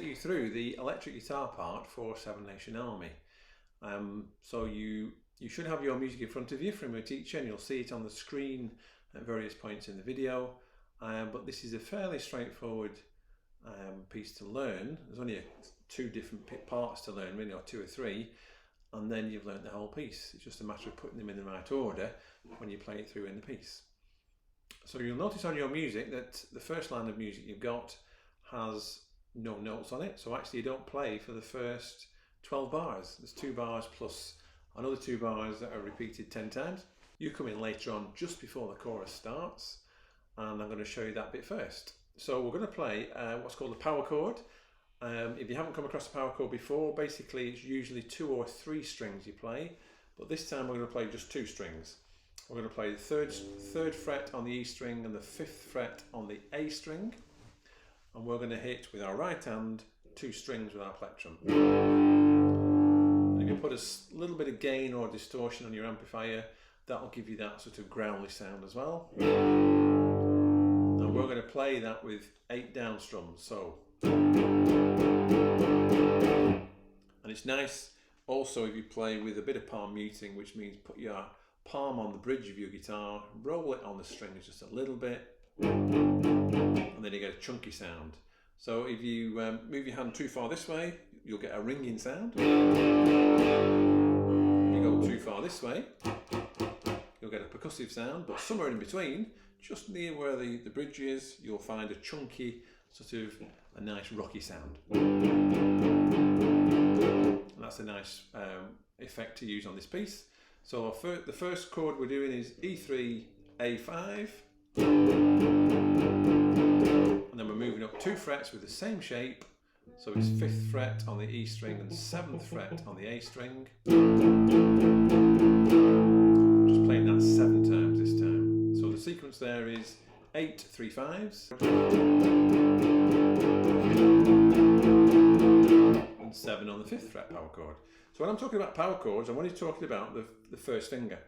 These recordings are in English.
take you through the electric guitar part for Seven Nation Army. So you should have your music in front of you from your teacher, and you'll see it on the screen at various points in the video. But this is a fairly straightforward piece to learn. There's only two different parts to learn, really, or two or three, and then you've learned the whole piece. It's just a matter of putting them in the right order when you play it through in the piece. So you'll notice on your music that the first line of music you've got has no notes on it. So actually you don't play for the first 12 bars. There's 2 bars plus another 2 bars that are repeated 10 times. You come in later on just before the chorus starts, and I'm going to show you that bit first. So we're going to play what's called the power chord. If you haven't come across a power chord before, basically it's usually 2 or 3 strings you play, but this time we're going to play just 2 strings. We're going to play the third fret on the E string and the 5th fret on the A string, and we're going to hit with our right hand 2 strings with our plectrum. And if you put a little bit of gain or distortion on your amplifier, that'll give you that sort of growly sound as well. And we're going to play that with 8 down strums. So, and it's nice also if you play with a bit of palm muting, which means put your palm on the bridge of your guitar, roll it on the strings just a little bit, and then you get a chunky sound. So if you move your hand too far this way, you'll get a ringing sound. If you go too far this way, you'll get a percussive sound, but somewhere in between, just near where the bridge is, you'll find a chunky, sort of a nice rocky sound. And that's a nice effect to use on this piece. So the first chord we're doing is E3, A5, and then we're moving up 2 frets with the same shape. So it's 5th fret on the E string and 7th fret on the A string. Just playing that 7 times this time. So the sequence there is 8 3 5s and 7 on the 5th fret power chord. So when I'm talking about power chords, I'm only talking about the first finger.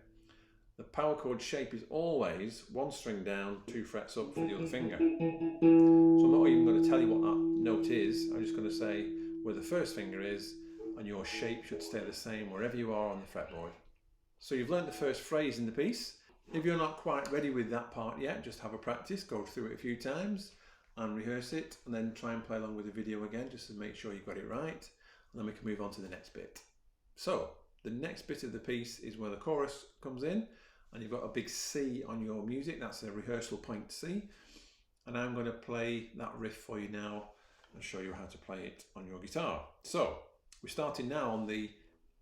The power chord shape is always 1 string down, 2 frets up for the other finger. So I'm not even going to tell you what that note is. I'm just going to say where the first finger is, and your shape should stay the same wherever you are on the fretboard. So you've learnt the first phrase in the piece. If you're not quite ready with that part yet, just have a practice, go through it a few times and rehearse it, and then try and play along with the video again just to make sure you've got it right, and then we can move on to the next bit. So the next bit of the piece is where the chorus comes in, and you've got a big C on your music. That's a rehearsal point C, and I'm going to play that riff for you now and show you how to play it on your guitar. So we're starting now on the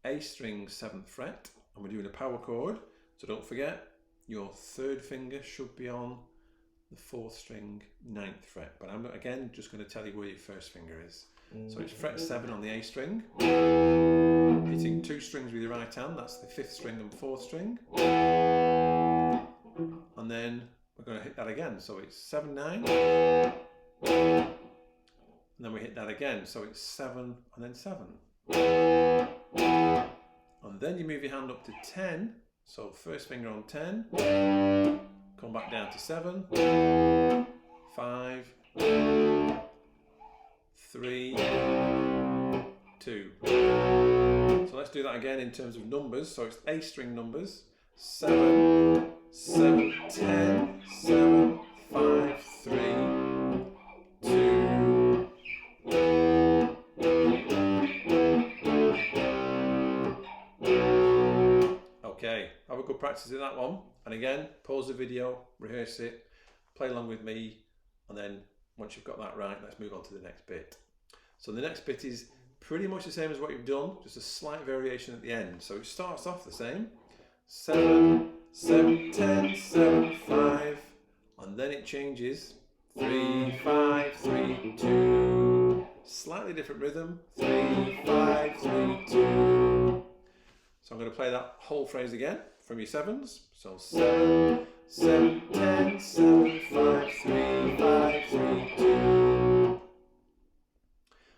A string 7th fret, and we're doing a power chord. So don't forget, your 3rd finger should be on the 4th string 9th fret, but I'm again just going to tell you where your first finger is. So it's fret 7 on the A string, hitting 2 strings with your right hand, that's the 5th string and 4th string, and then we're going to hit that again, so it's 7 9, and then we hit that again, so it's 7 and then 7, and then you move your hand up to 10, so first finger on 10, come back down to 7, 5, 3, 2. So let's do that again in terms of numbers. So it's A string numbers: 7, 7, 10, 7, 5, 3, 2. Okay, have a good practice at that one. And again, pause the video, rehearse it, play along with me, and then once you've got that right, let's move on to the next bit. So the next bit is pretty much the same as what you've done, just a slight variation at the end. So it starts off the same: 7, 7, 10, 7, 5, and then it changes: 3, 5, 3, 2. Slightly different rhythm: 3, 5, 3, 2. So I'm going to play that whole phrase again from your 7s. So 7, 7, 10, 7, 5, 3, 5, 3, 2.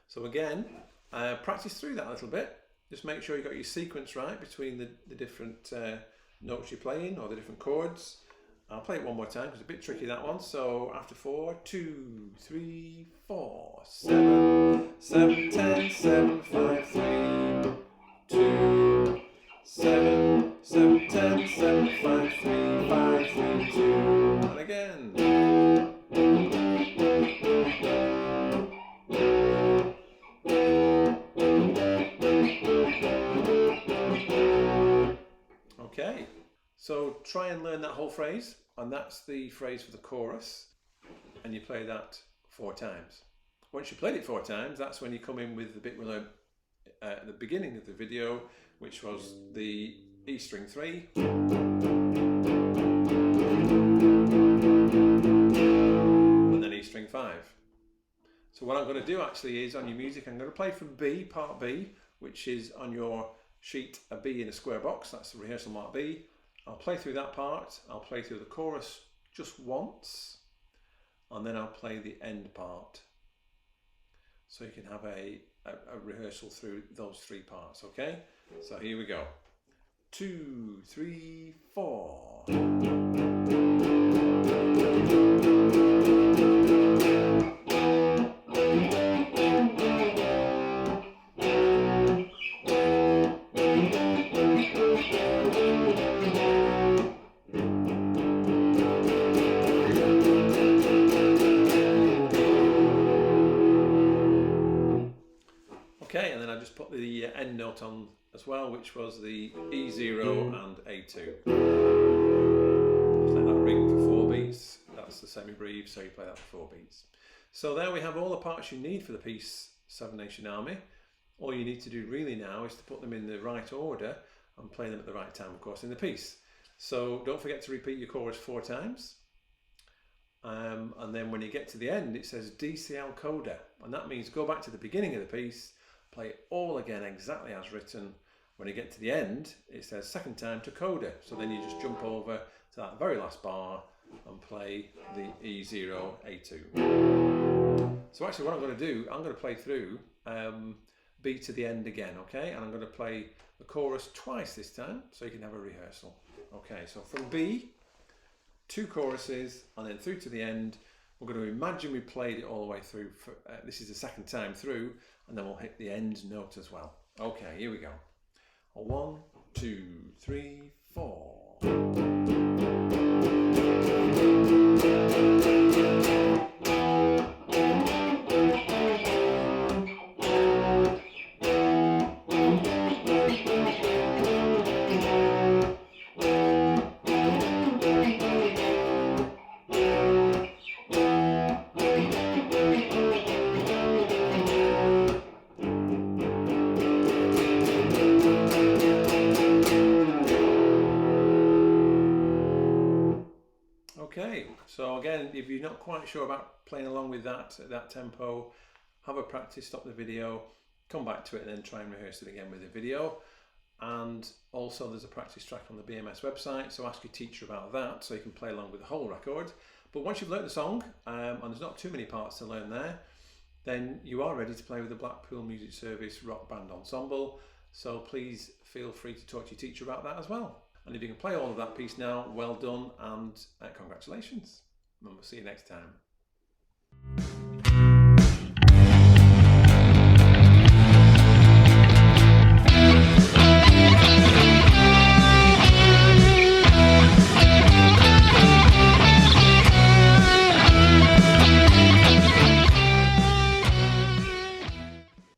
So again, practice through that a little bit. Just make sure you got your sequence right between the different notes you're playing, or the different chords. I'll play it one more time because it's a bit tricky, that one. So after 4, 2, 3, 4, 7, 7, 10, 7, 5, 3, 2, 7, 7, 10, 7, 5, 3, 5, 3, 2, and again. Okay, so try and learn that whole phrase, and that's the phrase for the chorus, and you play that 4 times. Once you played it 4 times, that's when you come in with the bit we learned at the beginning of the video, which was the E string 3, and then E string 5. So what I'm going to do actually is on your music, I'm going to play from B, part B, which is on your sheet a B in a square box. That's the rehearsal mark B. I'll play through that part. I'll play through the chorus just once, and then I'll play the end part. So you can have a rehearsal through those 3 parts, okay? So here we go. 2, 3, 4. Okay, and then I just put the end note on as well, which was the E0 and A2. Just let that ring for 4 beats. That's the semi-breve, so you play that for 4 beats. So there we have all the parts you need for the piece Seven Nation Army. All you need to do really now is to put them in the right order and play them at the right time, of course, in the piece. So don't forget to repeat your chorus 4 times. And then when you get to the end, it says DCL coda, and that means go back to the beginning of the piece, play it all again exactly as written. When you get to the end, it says second time to coda. So then you just jump over to that very last bar and play the E0, A2. So actually what I'm going to do, I'm going to play through B to the end again, okay? And I'm going to play the chorus twice this time, so you can have a rehearsal. Okay, so from B, 2 choruses, and then through to the end. We're going to imagine we played it all the way through. This is the second time through, and then we'll hit the end note as well. Okay, here we go. 1, 2, 3, 4. Okay, so again, if you're not quite sure about playing along with that at that tempo, have a practice, stop the video, come back to it, and then try and rehearse it again with the video. And also there's a practice track on the BMS website, so ask your teacher about that so you can play along with the whole record. But once you've learnt the song, and there's not too many parts to learn there, then you are ready to play with the Blackpool Music Service Rock Band Ensemble. So please feel free to talk to your teacher about that as well. And if you can play all of that piece now, well done, and congratulations. And we'll see you next time.